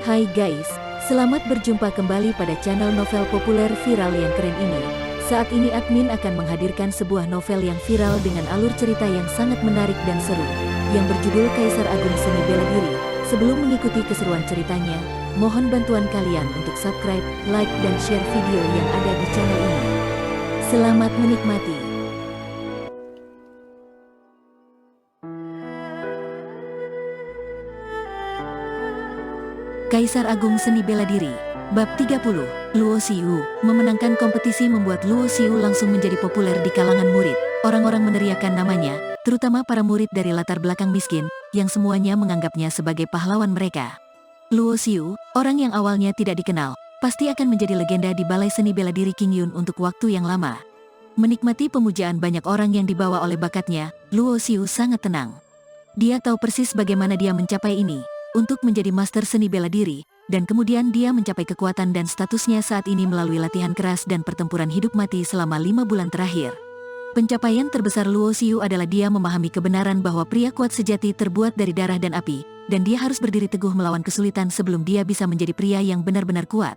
Hai guys, selamat berjumpa kembali pada channel novel populer viral yang keren ini. Saat ini admin akan menghadirkan sebuah novel yang viral dengan alur cerita yang sangat menarik dan seru, yang berjudul Kaisar Agung Seni Bela Diri. Sebelum mengikuti keseruan ceritanya, mohon bantuan kalian untuk subscribe, like, dan share video yang ada di channel ini. Selamat menikmati. Kaisar Agung Seni Bela Diri, Bab 30, Luo Xiu. Memenangkan kompetisi membuat Luo Xiu langsung menjadi populer di kalangan murid. Orang-orang meneriakan namanya, terutama para murid dari latar belakang miskin, yang semuanya menganggapnya sebagai pahlawan mereka. Luo Xiu, orang yang awalnya tidak dikenal, pasti akan menjadi legenda di Balai Seni Bela Diri King Yun untuk waktu yang lama. Menikmati pemujaan banyak orang yang dibawa oleh bakatnya, Luo Xiu sangat tenang. Dia tahu persis bagaimana dia mencapai ini, untuk menjadi master seni bela diri, dan kemudian dia mencapai kekuatan dan statusnya saat ini melalui latihan keras dan pertempuran hidup mati selama 5 bulan terakhir. Pencapaian terbesar Luo Xiu adalah dia memahami kebenaran bahwa pria kuat sejati terbuat dari darah dan api, dan dia harus berdiri teguh melawan kesulitan sebelum dia bisa menjadi pria yang benar-benar kuat.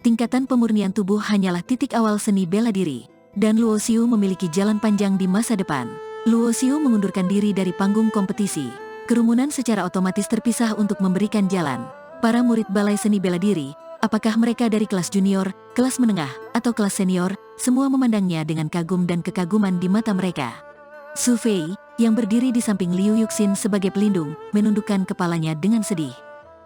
Tingkatan pemurnian tubuh hanyalah titik awal seni bela diri, dan Luo Xiu memiliki jalan panjang di masa depan. Luo Xiu mengundurkan diri dari panggung kompetisi. Kerumunan secara otomatis terpisah untuk memberikan jalan. Para murid Balai Seni Bela Diri, apakah mereka dari kelas junior, kelas menengah, atau kelas senior, semua memandangnya dengan kagum dan kekaguman di mata mereka. Su Fei, yang berdiri di samping Liu Yuxin sebagai pelindung, menundukkan kepalanya dengan sedih.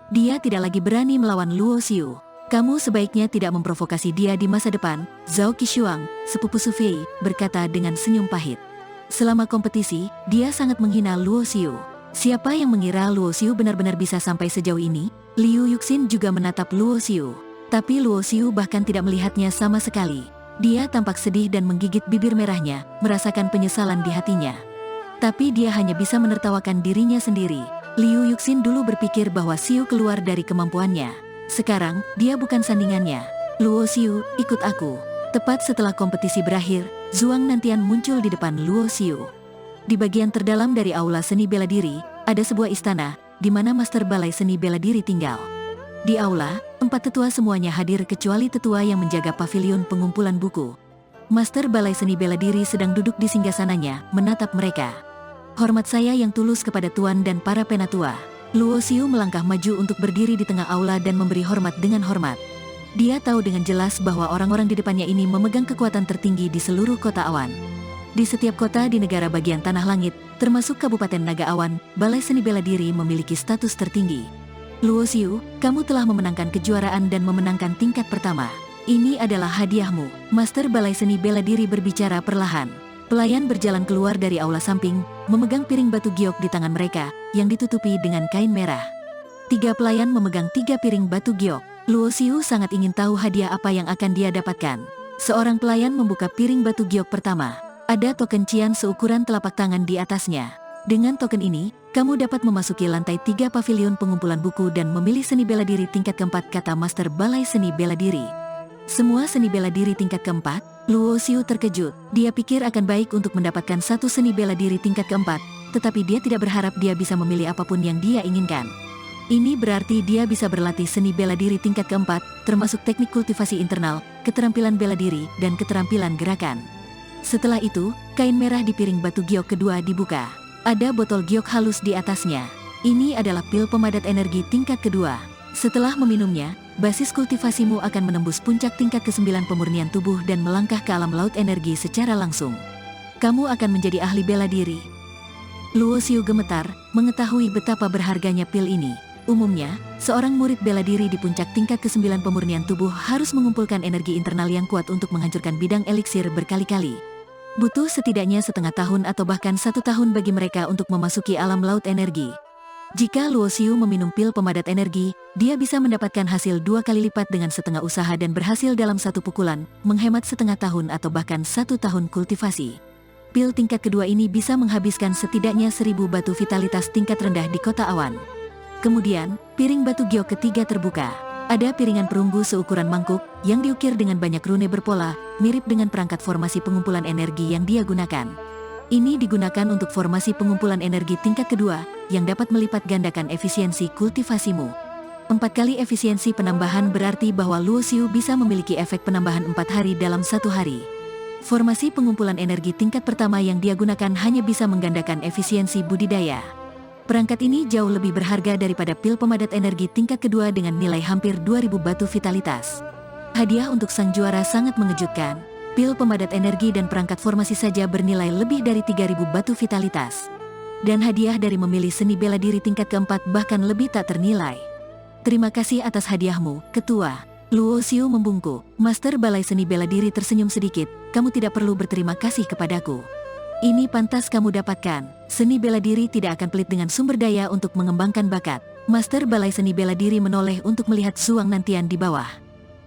Dia tidak lagi berani melawan Luo Xiu. Kamu sebaiknya tidak memprovokasi dia di masa depan, Zhao Qishuang, sepupu Su Fei, berkata dengan senyum pahit. Selama kompetisi, dia sangat menghina Luo Xiu. Siapa yang mengira Luo Xiu benar-benar bisa sampai sejauh ini? Liu Yuxin juga menatap Luo Xiu. Tapi Luo Xiu bahkan tidak melihatnya sama sekali. Dia tampak sedih dan menggigit bibir merahnya, merasakan penyesalan di hatinya. Tapi dia hanya bisa menertawakan dirinya sendiri. Liu Yuxin dulu berpikir bahwa Xiu keluar dari kemampuannya. Sekarang, dia bukan sandingannya. Luo Xiu, ikut aku. Tepat setelah kompetisi berakhir, Zhuang Nantian muncul di depan Luo Xiu. Di bagian terdalam dari aula seni bela diri, ada sebuah istana, di mana master balai seni bela diri tinggal. Di aula, 4 tetua semuanya hadir kecuali tetua yang menjaga pavilion pengumpulan buku. Master balai seni bela diri sedang duduk di singgasananya, menatap mereka. Hormat saya yang tulus kepada tuan dan para penatua. Luo Xiu melangkah maju untuk berdiri di tengah aula dan memberi hormat dengan hormat. Dia tahu dengan jelas bahwa orang-orang di depannya ini memegang kekuatan tertinggi di seluruh kota awan. Di setiap kota di negara bagian Tanah Langit, termasuk Kabupaten Naga Awan, Balai Seni Bela Diri memiliki status tertinggi. Luo Xiu, kamu telah memenangkan kejuaraan dan memenangkan tingkat pertama. Ini adalah hadiahmu. Master Balai Seni Bela Diri berbicara perlahan. Pelayan berjalan keluar dari aula samping, memegang piring batu giok di tangan mereka, yang ditutupi dengan kain merah. 3 pelayan memegang 3 piring batu giok. Luo Xiu sangat ingin tahu hadiah apa yang akan dia dapatkan. Seorang pelayan membuka piring batu giok pertama. Ada token cian seukuran telapak tangan di atasnya. Dengan token ini, kamu dapat memasuki lantai 3 pavilion pengumpulan buku dan memilih seni bela diri tingkat keempat, kata Master Balai Seni Bela Diri. Semua seni bela diri tingkat keempat? Luo Xiu terkejut. Dia pikir akan baik untuk mendapatkan satu seni bela diri tingkat keempat, tetapi dia tidak berharap dia bisa memilih apapun yang dia inginkan. Ini berarti dia bisa berlatih seni bela diri tingkat keempat, termasuk teknik kultivasi internal, keterampilan bela diri, dan keterampilan gerakan. Setelah itu, kain merah di piring batu giok kedua dibuka. Ada botol giok halus di atasnya. Ini adalah pil pemadat energi tingkat kedua. Setelah meminumnya, basis kultivasimu akan menembus puncak tingkat ke-9 pemurnian tubuh dan melangkah ke alam laut energi secara langsung. Kamu akan menjadi ahli bela diri. Luo Xiu gemetar, mengetahui betapa berharganya pil ini. Umumnya, seorang murid bela diri di puncak tingkat ke-9 pemurnian tubuh harus mengumpulkan energi internal yang kuat untuk menghancurkan bidang eliksir berkali-kali. Butuh setidaknya setengah tahun atau bahkan 1 tahun bagi mereka untuk memasuki alam laut energi. Jika Luo Xiu meminum pil pemadat energi, dia bisa mendapatkan hasil 2 kali lipat dengan setengah usaha dan berhasil dalam 1 pukulan, menghemat setengah tahun atau bahkan 1 tahun kultivasi. Pil tingkat kedua ini bisa menghabiskan setidaknya 1000 batu vitalitas tingkat rendah di kota awan. Kemudian, piring batu giok ketiga terbuka. Ada piringan perunggu seukuran mangkuk, yang diukir dengan banyak rune berpola, mirip dengan perangkat formasi pengumpulan energi yang dia gunakan. Ini digunakan untuk formasi pengumpulan energi tingkat kedua, yang dapat melipat gandakan efisiensi kultivasimu. 4 kali efisiensi penambahan berarti bahwa Luo Xiu bisa memiliki efek penambahan 4 hari dalam 1 hari. Formasi pengumpulan energi tingkat pertama yang dia gunakan hanya bisa menggandakan efisiensi budidaya. Perangkat ini jauh lebih berharga daripada pil pemadat energi tingkat kedua dengan nilai hampir 2000 batu vitalitas. Hadiah untuk sang juara sangat mengejutkan. Pil pemadat energi dan perangkat formasi saja bernilai lebih dari 3000 batu vitalitas. Dan hadiah dari memilih seni bela diri tingkat keempat bahkan lebih tak ternilai. Terima kasih atas hadiahmu, Ketua. Luo Xiu membungkuk. Master Balai Seni Bela Diri tersenyum sedikit. Kamu tidak perlu berterima kasih kepadaku. Ini pantas kamu dapatkan. Seni bela diri tidak akan pelit dengan sumber daya untuk mengembangkan bakat. Master Balai Seni Bela Diri menoleh untuk melihat Zuang Nantian di bawah.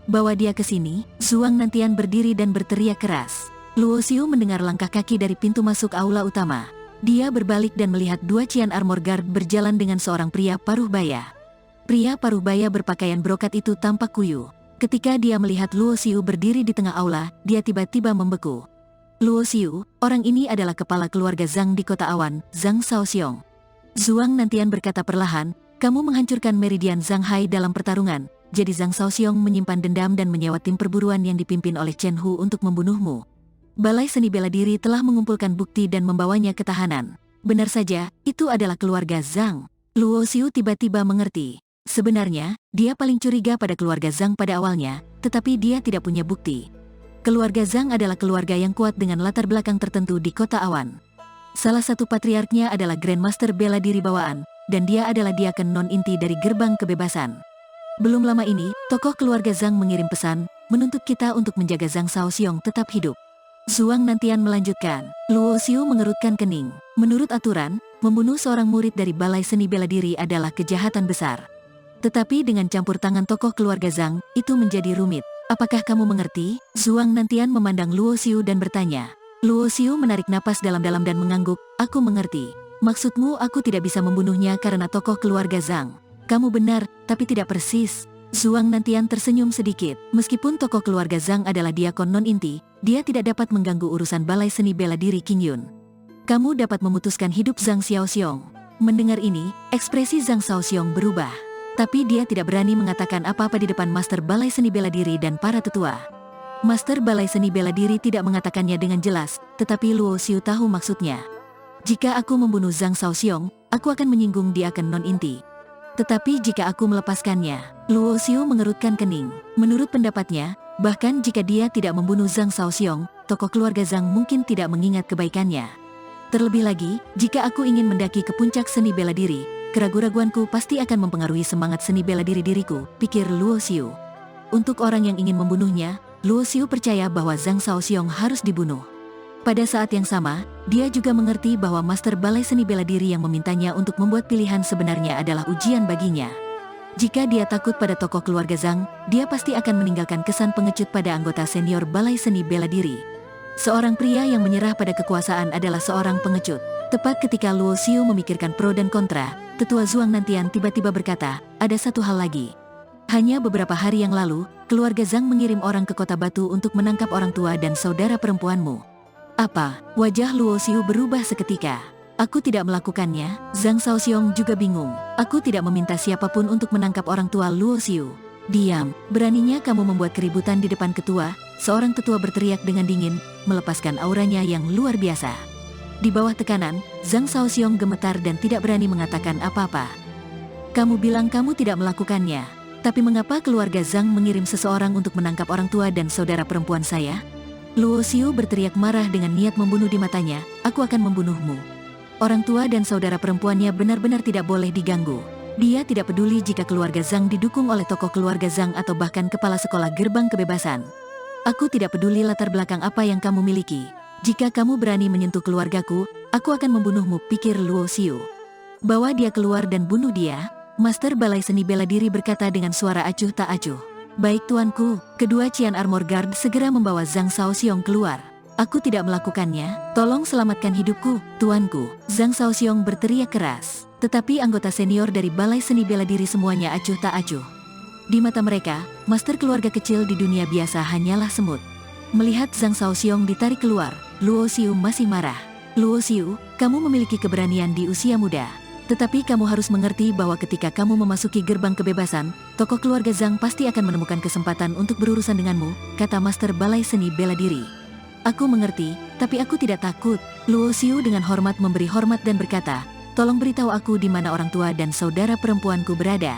Bawa dia ke sini. Zuang Nantian berdiri dan berteriak keras. Luo Xiu mendengar langkah kaki dari pintu masuk aula utama. Dia berbalik dan melihat 2 Qian Armor Guard berjalan dengan seorang pria paruh baya. Pria paruh baya berpakaian brokat itu tampak kuyu. Ketika dia melihat Luo Xiu berdiri di tengah aula, dia tiba-tiba membeku. Luo Xiu, orang ini adalah kepala keluarga Zhang di Kota Awan, Zhang Shaoxiong. Zuang Nantian berkata perlahan, kamu menghancurkan meridian Zhanghai dalam pertarungan, jadi Zhang Shaoxiong menyimpan dendam dan menyewa tim perburuan yang dipimpin oleh Chen Hu untuk membunuhmu. Balai Seni Bela Diri telah mengumpulkan bukti dan membawanya ke tahanan. Benar saja, itu adalah keluarga Zhang. Luo Xiu tiba-tiba mengerti. Sebenarnya, dia paling curiga pada keluarga Zhang pada awalnya, tetapi dia tidak punya bukti. Keluarga Zhang adalah keluarga yang kuat dengan latar belakang tertentu di Kota Awan. Salah satu patriarknya adalah Grandmaster Bela Diri Bawaan, dan dia adalah diaken non-inti dari Gerbang Kebebasan. Belum lama ini, tokoh keluarga Zhang mengirim pesan, menuntut kita untuk menjaga Zhang Shaoxiong tetap hidup. Zuang Nantian melanjutkan. Luo Xiu mengerutkan kening. Menurut aturan, membunuh seorang murid dari Balai Seni Bela Diri adalah kejahatan besar. Tetapi dengan campur tangan tokoh keluarga Zhang, itu menjadi rumit. Apakah kamu mengerti? Zuang Nantian memandang Luo Xiu dan bertanya. Luo Xiu menarik napas dalam-dalam dan mengangguk. Aku mengerti. Maksudmu aku tidak bisa membunuhnya karena tokoh keluarga Zhang. Kamu benar, tapi tidak persis. Zuang Nantian tersenyum sedikit. Meskipun tokoh keluarga Zhang adalah diakon non-inti, dia tidak dapat mengganggu urusan Balai Seni Bela Diri King Yun. Kamu dapat memutuskan hidup Zhang Xiaoxiong. Mendengar ini, ekspresi Zhang Xiaoxiong berubah. Tapi dia tidak berani mengatakan apa-apa di depan Master Balai Seni Bela Diri dan para tetua. Master Balai Seni Bela Diri tidak mengatakannya dengan jelas, tetapi Luo Xiu tahu maksudnya. Jika aku membunuh Zhang Shaoxiong, aku akan menyinggung diaken non-inti. Tetapi jika aku melepaskannya, Luo Xiu mengerutkan kening. Menurut pendapatnya, bahkan jika dia tidak membunuh Zhang Shaoxiong, tokoh keluarga Zhang mungkin tidak mengingat kebaikannya. Terlebih lagi, jika aku ingin mendaki ke puncak seni bela diri, keraguan-raguanku pasti akan mempengaruhi semangat seni bela diri diriku, pikir Luo Xiu. Untuk orang yang ingin membunuhnya, Luo Xiu percaya bahwa Zhang Shaoxiong harus dibunuh. Pada saat yang sama, dia juga mengerti bahwa Master Balai Seni Bela Diri yang memintanya untuk membuat pilihan sebenarnya adalah ujian baginya. Jika dia takut pada tokoh keluarga Zhang, dia pasti akan meninggalkan kesan pengecut pada anggota senior Balai Seni Bela Diri. Seorang pria yang menyerah pada kekuasaan adalah seorang pengecut. Tepat ketika Luo Xiu memikirkan pro dan kontra, Tetua Zuang Nantian tiba-tiba berkata, ada satu hal lagi. Hanya beberapa hari yang lalu, keluarga Zhang mengirim orang ke Kota Batu untuk menangkap orang tua dan saudara perempuanmu. Apa? Wajah Luo Xiu berubah seketika. Aku tidak melakukannya. Zhang Shaoxiong juga bingung. Aku tidak meminta siapapun untuk menangkap orang tua Luo Xiu. Diam, beraninya kamu membuat keributan di depan ketua, seorang tetua berteriak dengan dingin, melepaskan auranya yang luar biasa. Di bawah tekanan, Zhang Shaoxiong gemetar dan tidak berani mengatakan apa-apa. Kamu bilang kamu tidak melakukannya, tapi mengapa keluarga Zhang mengirim seseorang untuk menangkap orang tua dan saudara perempuan saya? Luo Xiu berteriak marah dengan niat membunuh di matanya, aku akan membunuhmu. Orang tua dan saudara perempuannya benar-benar tidak boleh diganggu. Dia tidak peduli jika keluarga Zhang didukung oleh tokoh keluarga Zhang atau bahkan kepala sekolah Gerbang Kebebasan. Aku tidak peduli latar belakang apa yang kamu miliki. Jika kamu berani menyentuh keluargaku, aku akan membunuhmu, pikir Luo Xiu. Bawa dia keluar dan bunuh dia. Master Balai Seni Bela Diri berkata dengan suara acuh tak acuh. Baik tuanku, kedua Qian Armor Guard segera membawa Zhang Shaoxiong keluar. Aku tidak melakukannya, tolong selamatkan hidupku, tuanku. Zhang Shaoxiong berteriak keras. Tetapi anggota senior dari Balai Seni Bela Diri semuanya acuh tak acuh. Di mata mereka, master keluarga kecil di dunia biasa hanyalah semut. Melihat Zhang Shaoxiong ditarik keluar, Luo Xiu masih marah. Luo Xiu, kamu memiliki keberanian di usia muda. Tetapi kamu harus mengerti bahwa ketika kamu memasuki gerbang kebebasan, tokoh keluarga Zhang pasti akan menemukan kesempatan untuk berurusan denganmu, kata Master Balai Seni Bela Diri. Aku mengerti, tapi aku tidak takut. Luo Xiu dengan hormat memberi hormat dan berkata, tolong beritahu aku di mana orang tua dan saudara perempuanku berada.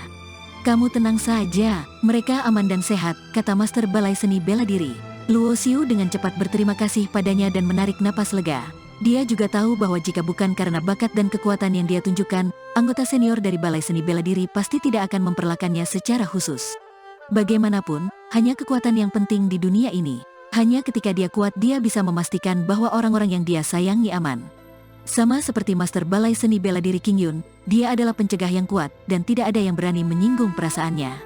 Kamu tenang saja, mereka aman dan sehat, kata Master Balai Seni Bela Diri. Luo Xiu dengan cepat berterima kasih padanya dan menarik napas lega. Dia juga tahu bahwa jika bukan karena bakat dan kekuatan yang dia tunjukkan, anggota senior dari Balai Seni Bela Diri pasti tidak akan memperlakukannya secara khusus. Bagaimanapun, hanya kekuatan yang penting di dunia ini. Hanya ketika dia kuat dia bisa memastikan bahwa orang-orang yang dia sayangi aman. Sama seperti Master Balai Seni Bela Diri King Yun, dia adalah pencegah yang kuat dan tidak ada yang berani menyinggung perasaannya.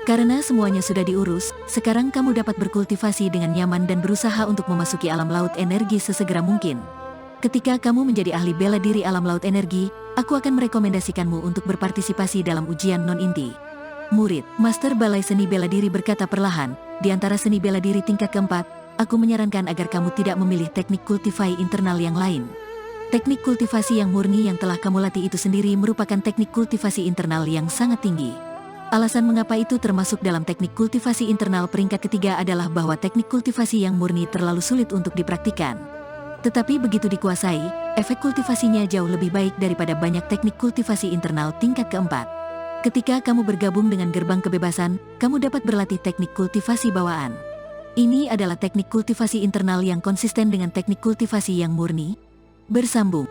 Karena semuanya sudah diurus, sekarang kamu dapat berkultivasi dengan nyaman dan berusaha untuk memasuki alam laut energi sesegera mungkin. Ketika kamu menjadi ahli bela diri alam laut energi, aku akan merekomendasikanmu untuk berpartisipasi dalam ujian non-inti. Murid, Master Balai Seni Bela Diri berkata perlahan, di antara seni bela diri tingkat keempat, aku menyarankan agar kamu tidak memilih teknik kultivasi internal yang lain. Teknik kultivasi yang murni yang telah kamu latih itu sendiri merupakan teknik kultivasi internal yang sangat tinggi. Alasan mengapa itu termasuk dalam teknik kultivasi internal peringkat ketiga adalah bahwa teknik kultivasi yang murni terlalu sulit untuk dipraktikkan. Tetapi begitu dikuasai, efek kultivasinya jauh lebih baik daripada banyak teknik kultivasi internal tingkat keempat. Ketika kamu bergabung dengan gerbang kebebasan, kamu dapat berlatih teknik kultivasi bawaan. Ini adalah teknik kultivasi internal yang konsisten dengan teknik kultivasi yang murni. Bersambung.